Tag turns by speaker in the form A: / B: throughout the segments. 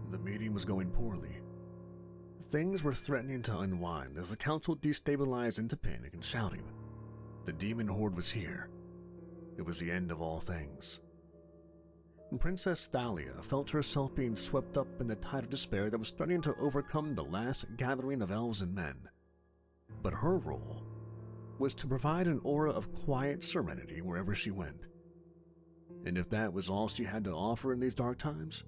A: the meeting was going poorly. Things were threatening to unwind as the council destabilized into panic and shouting. The demon horde was here. It was the end of all things. Princess Thalia felt herself being swept up in the tide of despair that was starting to overcome the last gathering of elves and men. But her role was to provide an aura of quiet serenity wherever she went. And if that was all she had to offer in these dark times,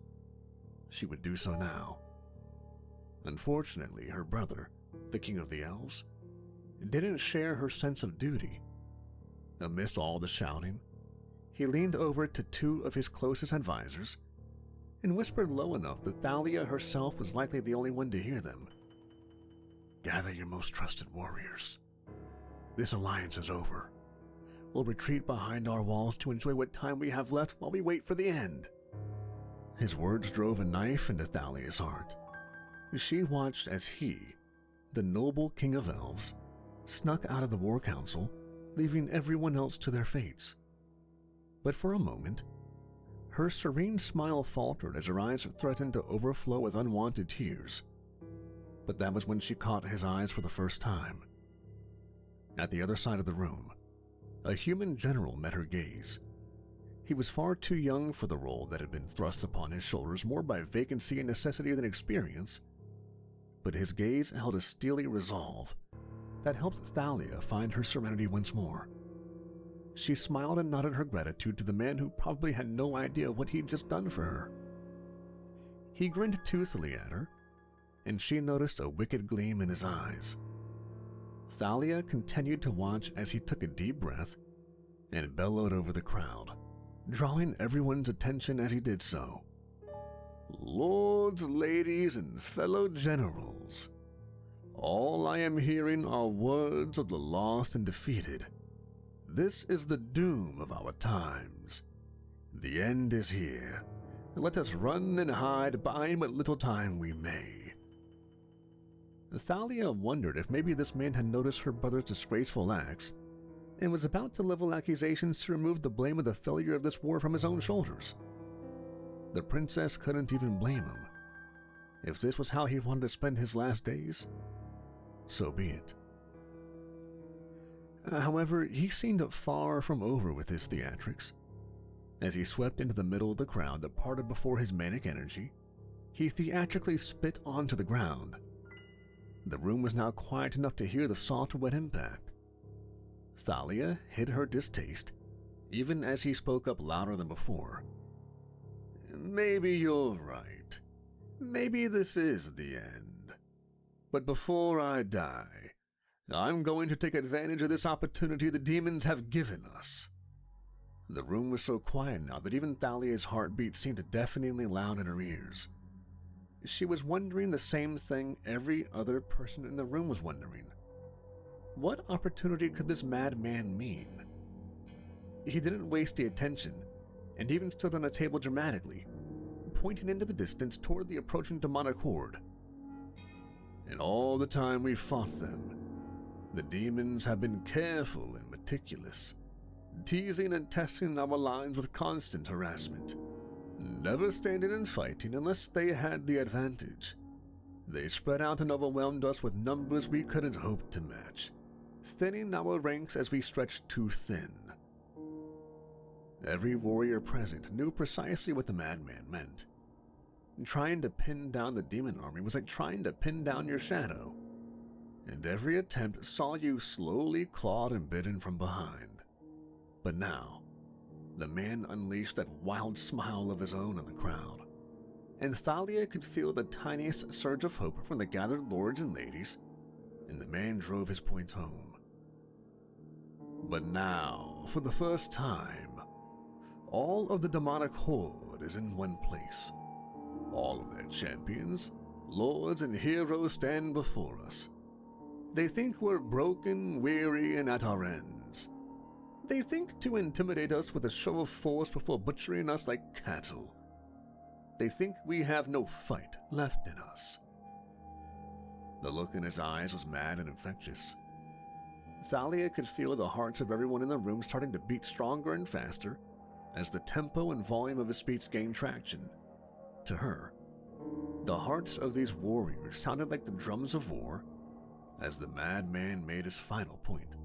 A: she would do so now. Unfortunately, her brother, the king of the elves, didn't share her sense of duty. Amidst all the shouting, he leaned over to two of his closest advisors and whispered low enough that Thalia herself was likely the only one to hear them. "Gather your most trusted warriors. This alliance is over. We'll retreat behind our walls to enjoy what time we have left while we wait for the end." His words drove a knife into Thalia's heart. She watched as he, the noble king of elves, snuck out of the war council, leaving everyone else to their fates. But for a moment, her serene smile faltered as her eyes threatened to overflow with unwanted tears. But that was when she caught his eyes for the first time. At the other side of the room, a human general met her gaze. He was far too young for the role that had been thrust upon his shoulders more by vacancy and necessity than experience, but his gaze held a steely resolve that helped Thalia find her serenity once more. She smiled and nodded her gratitude to the man who probably had no idea what he'd just done for her. He grinned toothily at her, and she noticed a wicked gleam in his eyes. Thalia continued to watch as he took a deep breath and bellowed over the crowd, drawing everyone's attention as he did so. "Lords, ladies, and fellow generals, all I am hearing are words of the lost and defeated. This is the doom of our times. The end is here. Let us run and hide, buying what little time we may." Thalia wondered if maybe this man had noticed her brother's disgraceful acts and was about to level accusations to remove the blame of the failure of this war from his own shoulders. The princess couldn't even blame him. If this was how he wanted to spend his last days, so be it. However, he seemed far from over with his theatrics. As he swept into the middle of the crowd that parted before his manic energy, he theatrically spit onto the ground. The room was now quiet enough to hear the soft, wet impact. Thalia hid her distaste, even as he spoke up louder than before. "Maybe you're right. Maybe this is the end. But before I die, I'm going to take advantage of this opportunity the demons have given us." The room was so quiet now that even Thalia's heartbeat seemed deafeningly loud in her ears. She was wondering the same thing every other person in the room was wondering. What opportunity could this madman mean? He didn't waste the attention, and even stood on a table dramatically, pointing into the distance toward the approaching demonic horde. "In all the time we fought them, the demons have been careful and meticulous, teasing and testing our lines with constant harassment, never standing and fighting unless they had the advantage. They spread out and overwhelmed us with numbers we couldn't hope to match, thinning our ranks as we stretched too thin." Every warrior present knew precisely what the madman meant. Trying to pin down the demon army was like trying to pin down your shadow, and every attempt saw you slowly clawed and bitten from behind. But now, the man unleashed that wild smile of his own in the crowd, and Thalia could feel the tiniest surge of hope from the gathered lords and ladies, and the man drove his point home. But now, for the first time, all of the demonic horde is in one place. All of their champions, lords, and heroes stand before us. They think we're broken, weary, and at our ends. They think to intimidate us with a show of force before butchering us like cattle. They think we have no fight left in us. The look in his eyes was mad and infectious. Thalia could feel the hearts of everyone in the room starting to beat stronger and faster as the tempo and volume of his speech gained traction. To her, The hearts of these warriors sounded like the drums of war as the madman made his final point.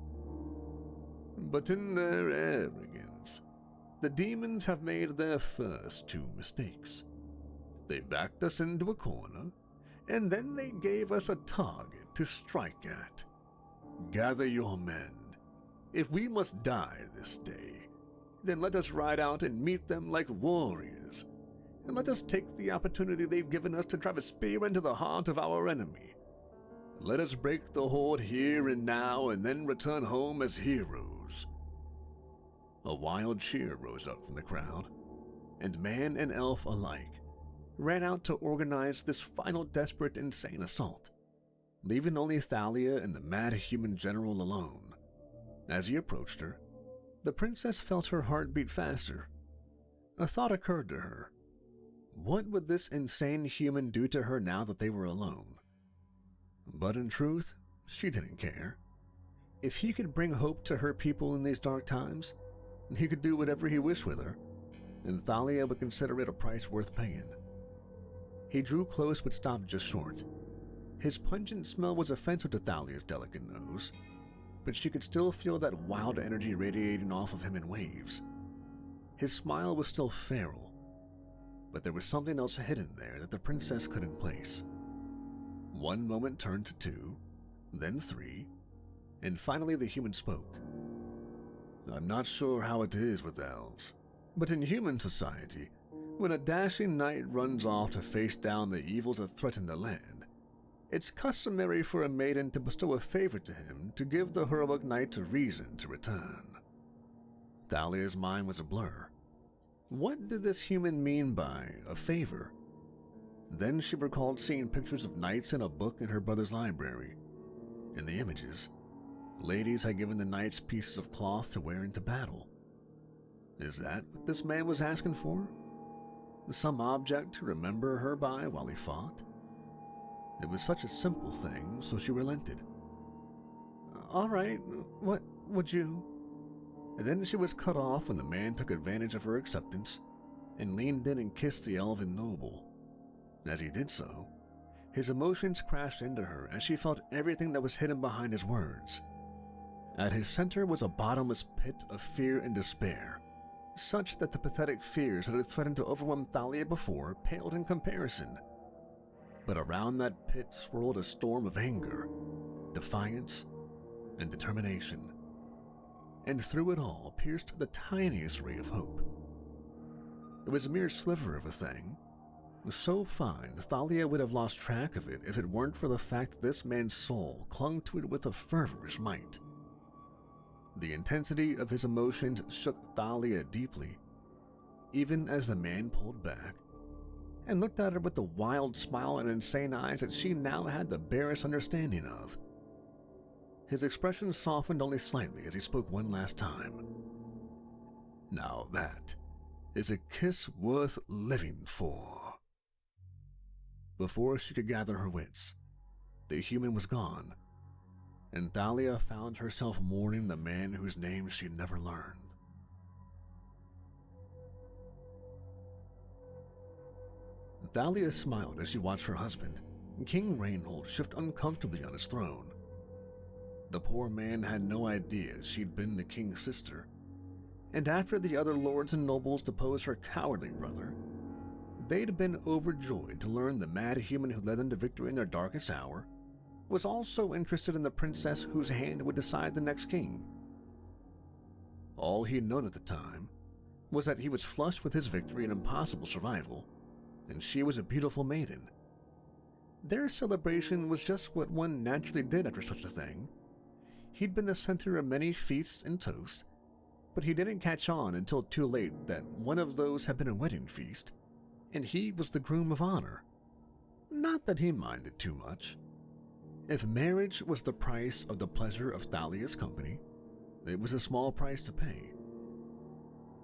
A: But in their arrogance, the demons have made their first two mistakes. They backed us into a corner, and then they gave us a target to strike at. Gather your men. If we must die this day, then let us ride out and meet them like warriors, and let us take the opportunity they've given us to drive a spear into the heart of our enemy. Let us break the horde here and now and then return home as heroes. A wild cheer rose up from the crowd, and man and elf alike ran out to organize this final desperate, insane assault, leaving only Thalia and the mad human general alone. As he approached her, the princess felt her heart beat faster. A thought occurred to her. What would this insane human do to her now that they were alone? But in truth, she didn't care. If he could bring hope to her people in these dark times, he could do whatever he wished with her, and Thalia would consider it a price worth paying. He drew close but stopped just short. His pungent smell was offensive to Thalia's delicate nose, but she could still feel that wild energy radiating off of him in waves. His smile was still feral, but there was something else hidden there that the princess couldn't place. One moment turned to two, then three, and finally the human spoke. I'm not sure how it is with elves, but in human society, when a dashing knight runs off to face down the evils that threaten the land, it's customary for a maiden to bestow a favor to him to give the heroic knight a reason to return. Thalia's mind was a blur. What did this human mean by a favor? Then she recalled seeing pictures of knights in a book in her brother's library. In the images, ladies had given the knights pieces of cloth to wear into battle. Is that what this man was asking for? Some object to remember her by while he fought? It was such a simple thing, so she relented. All right, what would you... And then she was cut off when the man took advantage of her acceptance and leaned in and kissed the elven noble. As he did so, his emotions crashed into her as she felt everything that was hidden behind his words. At his center was a bottomless pit of fear and despair, such that the pathetic fears that had threatened to overwhelm Thalia before paled in comparison. But around that pit swirled a storm of anger, defiance, and determination. And through it all pierced the tiniest ray of hope. It was a mere sliver of a thing, so fine Thalia would have lost track of it if it weren't for the fact that this man's soul clung to it with a feverish might. The intensity of his emotions shook Thalia deeply, even as the man pulled back and looked at her with the wild smile and insane eyes that she now had the barest understanding of. His expression softened only slightly as he spoke one last time. Now that is a kiss worth living for. Before she could gather her wits, the human was gone, and Thalia found herself mourning the man whose name she never learned. Thalia smiled as she watched her husband, King Reinhold, shift uncomfortably on his throne. The poor man had no idea she'd been the king's sister, and after the other lords and nobles deposed her cowardly brother, they'd been overjoyed to learn the mad human who led them to victory in their darkest hour was also interested in the princess whose hand would decide the next king. All he'd known at the time was that he was flushed with his victory and impossible survival, and she was a beautiful maiden. Their celebration was just what one naturally did after such a thing. He'd been the center of many feasts and toasts, but he didn't catch on until too late that one of those had been a wedding feast, and he was the groom of honor. Not that he minded too much. If marriage was the price of the pleasure of Thalia's company, it was a small price to pay.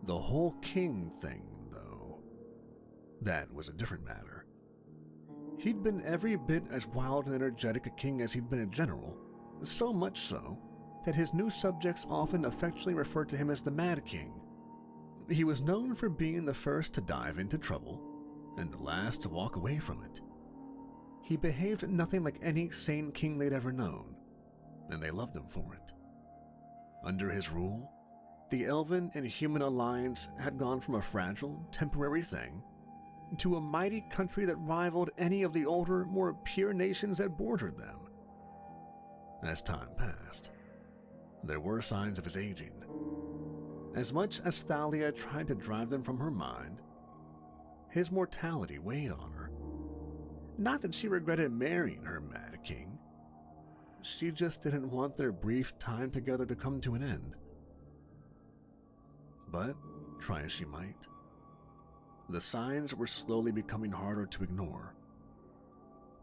A: The whole king thing, though, that was a different matter. He'd been every bit as wild and energetic a king as he'd been a general, so much so that his new subjects often affectionately referred to him as the Mad King. He was known for being the first to dive into trouble, and the last to walk away from it. He behaved nothing like any sane king they'd ever known, and they loved him for it. Under his rule, the elven and human alliance had gone from a fragile, temporary thing to a mighty country that rivaled any of the older, more pure nations that bordered them. As time passed, there were signs of his aging. As much as Thalia tried to drive them from her mind, his mortality weighed on her. Not that she regretted marrying her mad king. She just didn't want their brief time together to come to an end. But, try as she might, the signs were slowly becoming harder to ignore.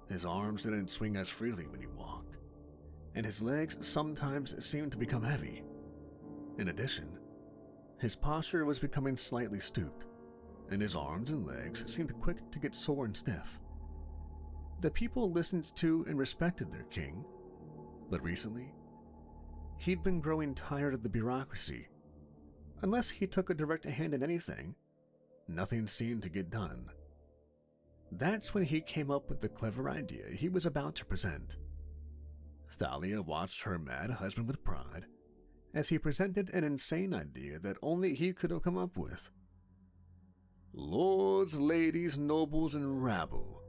A: His arms didn't swing as freely when he walked, and his legs sometimes seemed to become heavy. In addition, his posture was becoming slightly stooped, and his arms and legs seemed quick to get sore and stiff. The people listened to and respected their king, but recently, he'd been growing tired of the bureaucracy. Unless he took a direct hand in anything, nothing seemed to get done. That's when he came up with the clever idea he was about to present. Thalia watched her mad husband with pride as he presented an insane idea that only he could have come up with. "Lords, ladies, nobles, and rabble,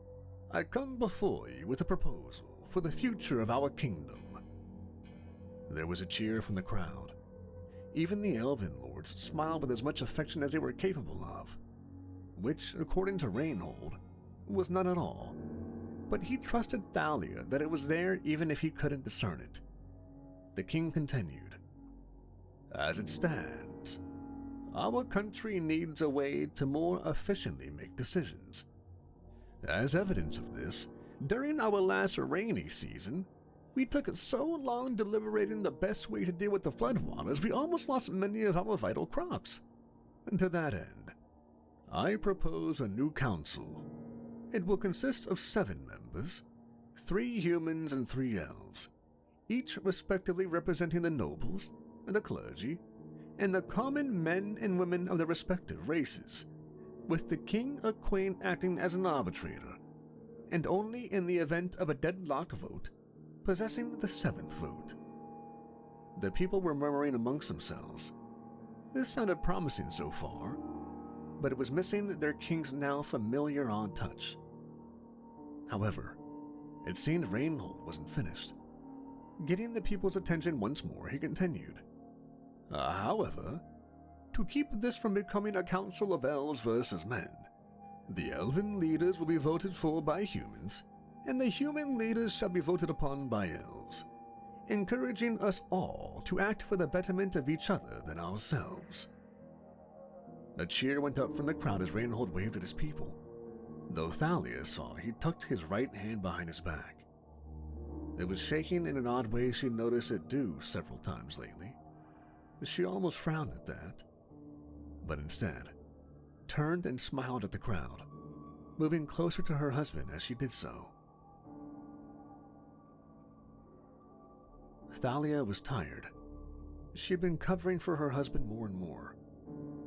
A: I come before you with a proposal for the future of our kingdom." There was a cheer from the crowd. Even the elven lords smiled with as much affection as they were capable of, which, according to Reinhold, was none at all. But he trusted Thalia that it was there even if he couldn't discern it. The king continued, "As it stands, our country needs a way to more efficiently make decisions. As evidence of this, during our last rainy season, we took so long deliberating the best way to deal with the floodwaters we almost lost many of our vital crops. To that end, I propose a new council. It will consist of 7 members, 3 humans and 3 elves, each respectively representing the nobles, the clergy, and the common men and women of their respective races, with the king or queen acting as an arbitrator, and only in the event of a deadlocked vote, possessing the 7th vote." The people were murmuring amongst themselves. This sounded promising so far, but it was missing their king's now familiar odd touch. However, it seemed Reinhold wasn't finished. Getting the people's attention once more, he continued, "However, to keep this from becoming a council of elves versus men, the elven leaders will be voted for by humans, and the human leaders shall be voted upon by elves, encouraging us all to act for the betterment of each other than ourselves." A cheer went up from the crowd as Reinhold waved at his people, though Thalia saw he tucked his right hand behind his back. It was shaking in an odd way she'd noticed it do several times lately. She almost frowned at that, but instead turned and smiled at the crowd, moving closer to her husband as she did so. Thalia was tired. She'd been covering for her husband more and more,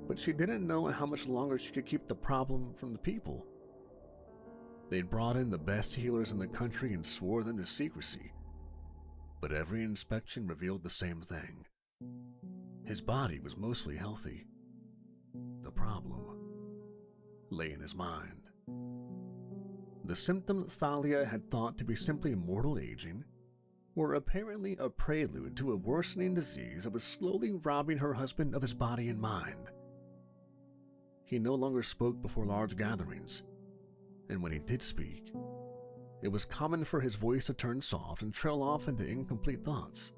A: but she didn't know how much longer she could keep the problem from the people. They'd brought in the best healers in the country and swore them to secrecy, but every inspection revealed the same thing. His body was mostly healthy. The problem lay in his mind. The symptom Thalia had thought to be simply mortal aging were apparently a prelude to a worsening disease that was slowly robbing her husband of his body and mind. He no longer spoke before large gatherings, and when he did speak, it was common for his voice to turn soft and trail off into incomplete thoughts.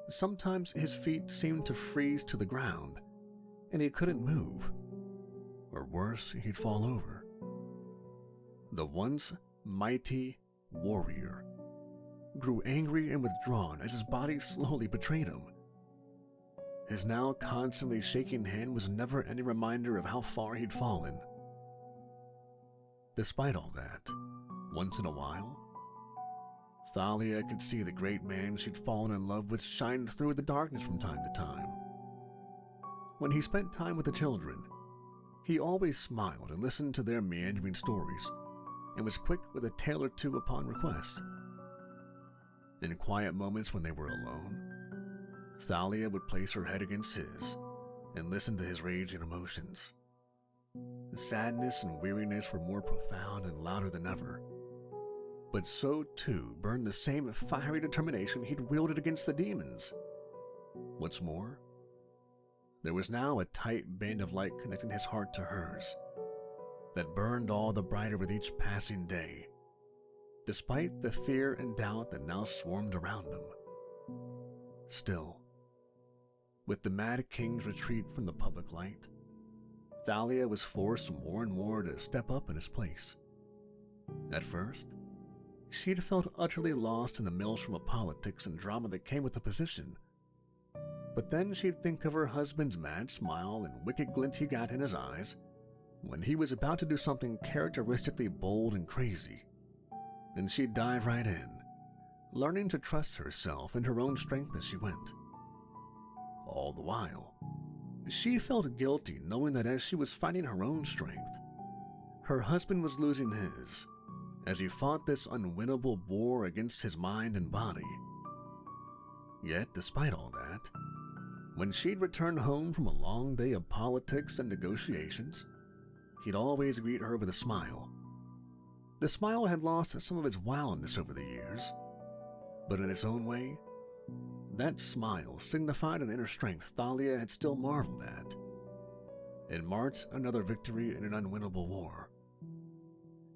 A: Sometimes his feet seemed to freeze to the ground, and he couldn't move, or worse, he'd fall over. The once mighty warrior grew angry and withdrawn as his body slowly betrayed him. His now constantly shaking hand was never any reminder of how far he'd fallen. Despite all that, once in a while, Thalia could see the great man she'd fallen in love with shine through the darkness from time to time. When he spent time with the children, He always smiled and listened to their meandering stories, and was quick with a tale or two upon request. In quiet moments when they were alone, Thalia would place her head against his and listen to his raging emotions. The sadness and weariness were more profound and louder than ever, but so too burned the same fiery determination he'd wielded against the demons. What's more, there was now a tight band of light connecting his heart to hers that burned all the brighter with each passing day, despite the fear and doubt that now swarmed around him. Still, with the Mad King's retreat from the public light, Thalia was forced more and more to step up in his place. At first, she'd felt utterly lost in the maelstrom of politics and drama that came with the position. But then she'd think of her husband's mad smile and wicked glint he got in his eyes when he was about to do something characteristically bold and crazy. Then she'd dive right in, learning to trust herself and her own strength as she went. All the while, she felt guilty knowing that as she was fighting her own strength, her husband was losing his as he fought this unwinnable war against his mind and body. Yet, despite all that, when she'd returned home from a long day of politics and negotiations, he'd always greet her with a smile. The smile had lost some of its wildness over the years, but in its own way, that smile signified an inner strength Thalia had still marveled at. It marked another victory in an unwinnable war.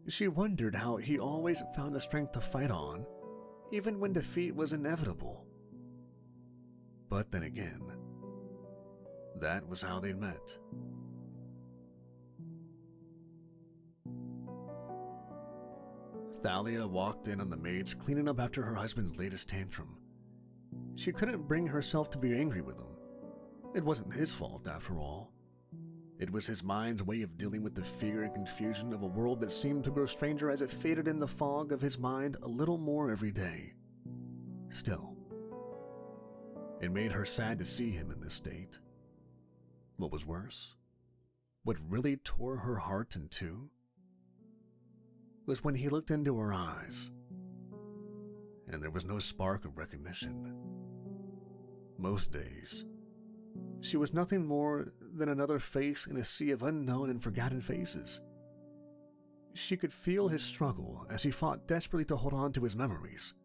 A: She wondered how he always found the strength to fight on, even when defeat was inevitable. But then again, that was how they'd met. Thalia walked in on the maids cleaning up after her husband's latest tantrum. She couldn't bring herself to be angry with him. It wasn't his fault, after all. It was his mind's way of dealing with the fear and confusion of a world that seemed to grow stranger as it faded in the fog of his mind a little more every day. Still, it made her sad to see him in this state. What was worse, what really tore her heart in two, was when he looked into her eyes, and there was no spark of recognition. Most days, she was nothing more than another face in a sea of unknown and forgotten faces. She could feel his struggle as he fought desperately to hold on to his memories.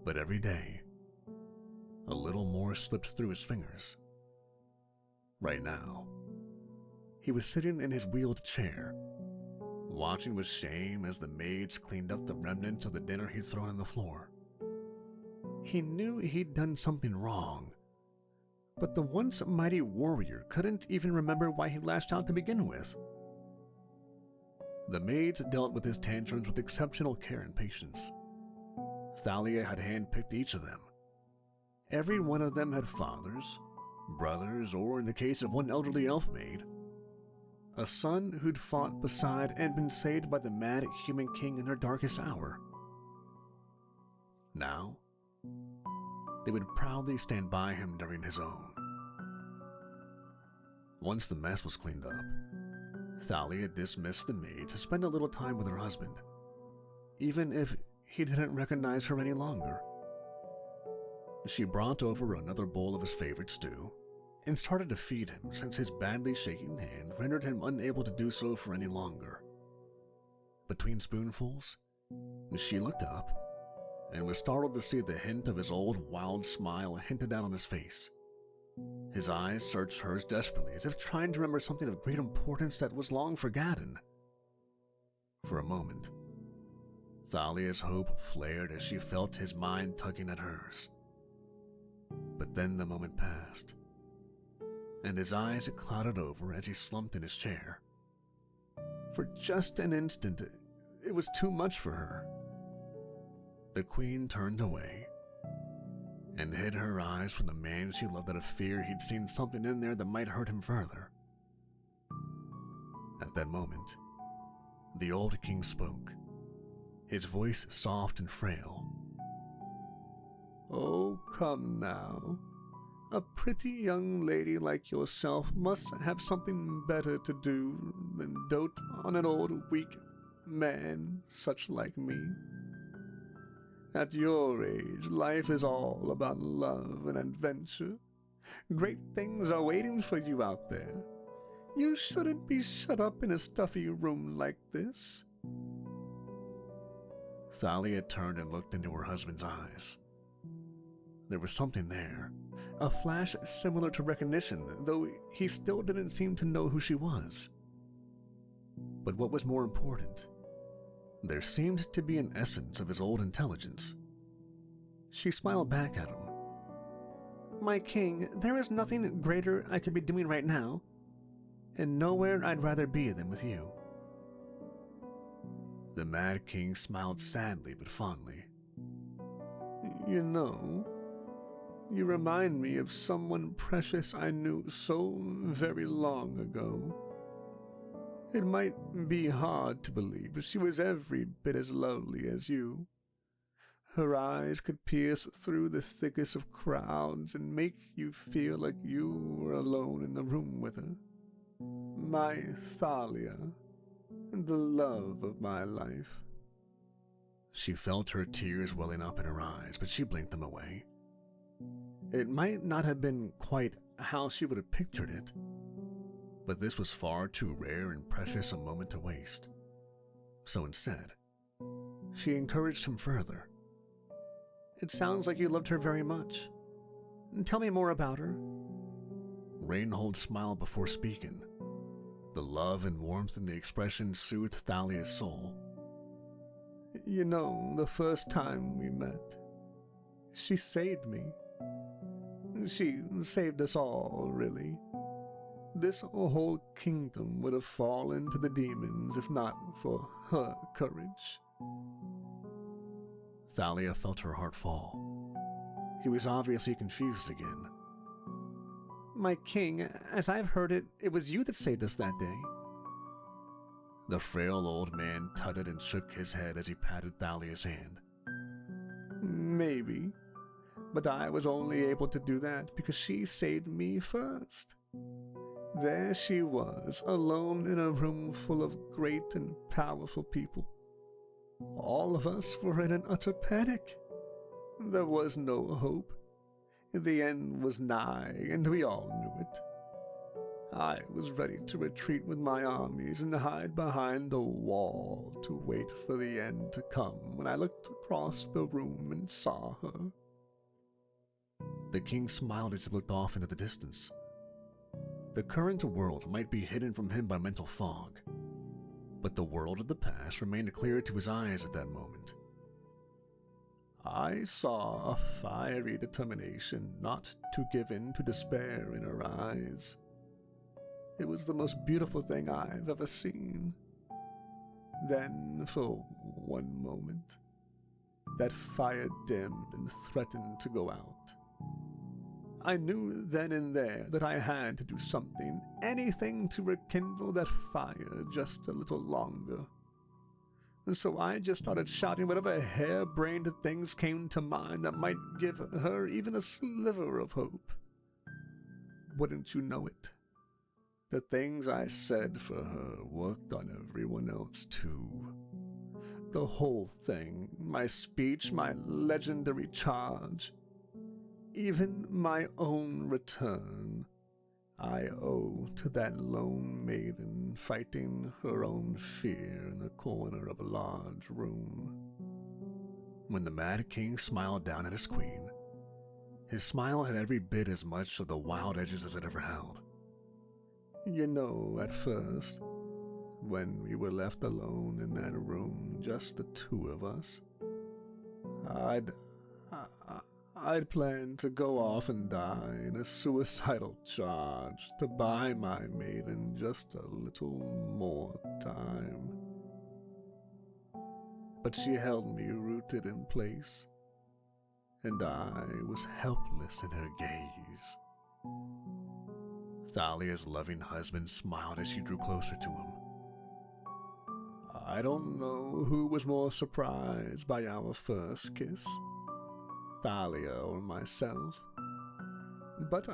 A: But every day, a little more slipped through his fingers. Right now, he was sitting in his wheeled chair, watching with shame as the maids cleaned up the remnants of the dinner he'd thrown on the floor. He knew he'd done something wrong, but the once mighty warrior couldn't even remember why he lashed out to begin with. The maids dealt with his tantrums with exceptional care and patience. Thalia had handpicked each of them. Every one of them had fathers, brothers, or in the case of one elderly elf maid, a son who'd fought beside and been saved by the mad human king in their darkest hour. Now, they would proudly stand by him during his own. Once the mess was cleaned up, Thalia dismissed the maid to spend a little time with her husband, even if he didn't recognize her any longer. She brought over another bowl of his favorite stew and started to feed him since his badly shaking hand rendered him unable to do so for any longer. Between spoonfuls, she looked up and was startled to see the hint of his old wild smile hinted out on his face. His eyes searched hers desperately as if trying to remember something of great importance that was long forgotten. For a moment, Thalia's hope flared as she felt his mind tugging at hers. But then the moment passed, and his eyes clouded over as he slumped in his chair. For just an instant, it was too much for her. The queen turned away and hid her eyes from the man she loved out of fear he'd seen something in there that might hurt him further. At that moment, the old king spoke, his voice soft and frail. "Oh, come now. a pretty young lady like yourself must have something better to do than dote on an old, weak man such like me. At your age, life is all about love and adventure. Great things are waiting for you out there. You shouldn't be shut up in a stuffy room like this. Thalia turned and looked into her husband's eyes. There was something there, a flash similar to recognition, though he still didn't seem to know who she was. But what was more important, there seemed to be an essence of his old intelligence. She smiled back at him. My king, there is nothing greater I could be doing right now, and nowhere I'd rather be than with you. The Mad King smiled sadly but fondly. You know, you remind me of someone precious I knew so very long ago. It might be hard to believe, but she was every bit as lovely as you. Her eyes could pierce through the thickest of crowds and make you feel like you were alone in the room with her. My Thalia, the love of my life. She felt her tears welling up in her eyes, but she blinked them away. It might not have been quite how she would have pictured it, but this was far too rare and precious a moment to waste. So instead, she encouraged him further. It sounds like you loved her very much. Tell me more about her. Reinhold smiled before speaking. The love and warmth in the expression soothed Thalia's soul. You know, the first time we met, she saved me. She saved us all, really. This whole kingdom would have fallen to the demons if not for her courage. Thalia felt her heart fall. He was obviously confused again. My king, as I've heard it, it was you that saved us that day. The frail old man tutted and shook his head as he patted Thalia's hand. Maybe, but I was only able to do that because she saved me first. There she was, alone in a room full of great and powerful people. All of us were in an utter panic. There was no hope. The end was nigh, and we all knew it. I was ready to retreat with my armies and hide behind a wall to wait for the end to come when I looked across the room and saw her. The king smiled as he looked off into the distance. The current world might be hidden from him by mental fog, but the world of the past remained clear to his eyes at that moment. I saw a fiery determination not to give in to despair in her eyes. It was the most beautiful thing I've ever seen. Then, for one moment, that fire dimmed and threatened to go out. I knew then and there that I had to do something, anything to rekindle that fire just a little longer. And so I just started shouting whatever harebrained things came to mind that might give her even a sliver of hope. Wouldn't you know it? The things I said for her worked on everyone else too. The whole thing, my speech, my legendary charge, even my own return, I owe to that lone maiden fighting her own fear in the corner of a large room. When the Mad King smiled down at his queen, his smile had every bit as much of the wild edges as it ever held. You know, at first, when we were left alone in that room, just the two of us, I'd planned to go off and die in a suicidal charge to buy my maiden just a little more time. But she held me rooted in place, and I was helpless in her gaze. Thalia's loving husband smiled as she drew closer to him. I don't know who was more surprised by our first kiss, Thalia or myself. But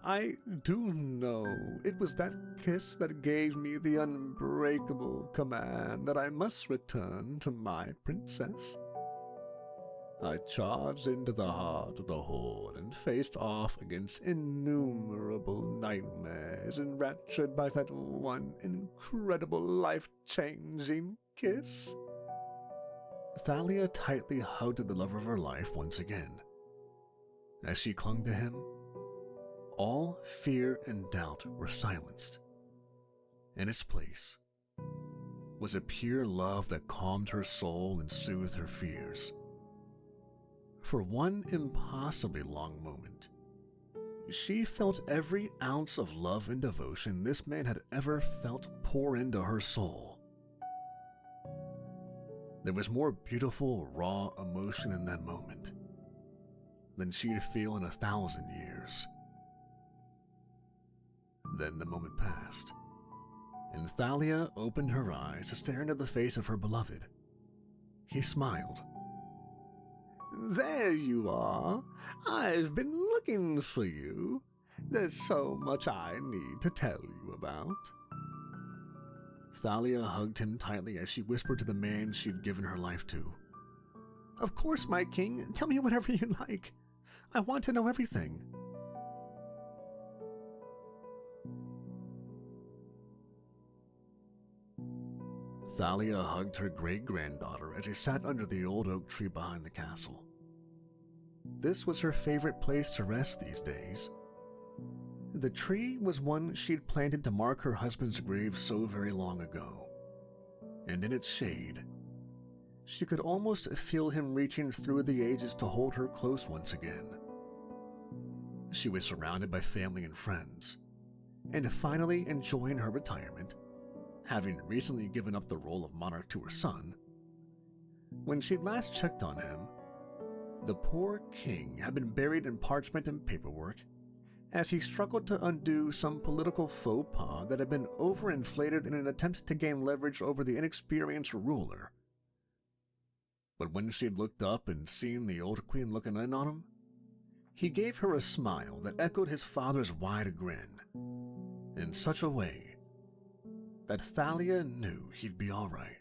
A: I do know it was that kiss that gave me the unbreakable command that I must return to my princess. I charged into the heart of the Horde and faced off against innumerable nightmares, enraptured by that one incredible life-changing kiss. Thalia tightly hugged the love of her life once again. As she clung to him, all fear and doubt were silenced. In its place was a pure love that calmed her soul and soothed her fears. For one impossibly long moment, she felt every ounce of love and devotion this man had ever felt pour into her soul. There was more beautiful, raw emotion in that moment than she'd feel in 1,000 years. Then the moment passed, and Thalia opened her eyes to stare into the face of her beloved. He smiled. "There you are. I've been looking for you. There's so much I need to tell you about." Thalia hugged him tightly as she whispered to the man she'd given her life to. "Of course, my king. Tell me whatever you like. I want to know everything." Thalia hugged her great-granddaughter as they sat under the old oak tree behind the castle. This was her favorite place to rest these days. The tree was one she'd planted to mark her husband's grave so very long ago, and in its shade, she could almost feel him reaching through the ages to hold her close once again. She was surrounded by family and friends, and finally enjoying her retirement, having recently given up the role of monarch to her son. When she'd last checked on him, the poor king had been buried in parchment and paperwork as he struggled to undo some political faux pas that had been overinflated in an attempt to gain leverage over the inexperienced ruler. But when she'd looked up and seen the old queen looking in on him, he gave her a smile that echoed his father's wide grin, in such a way that Thalia knew he'd be all right.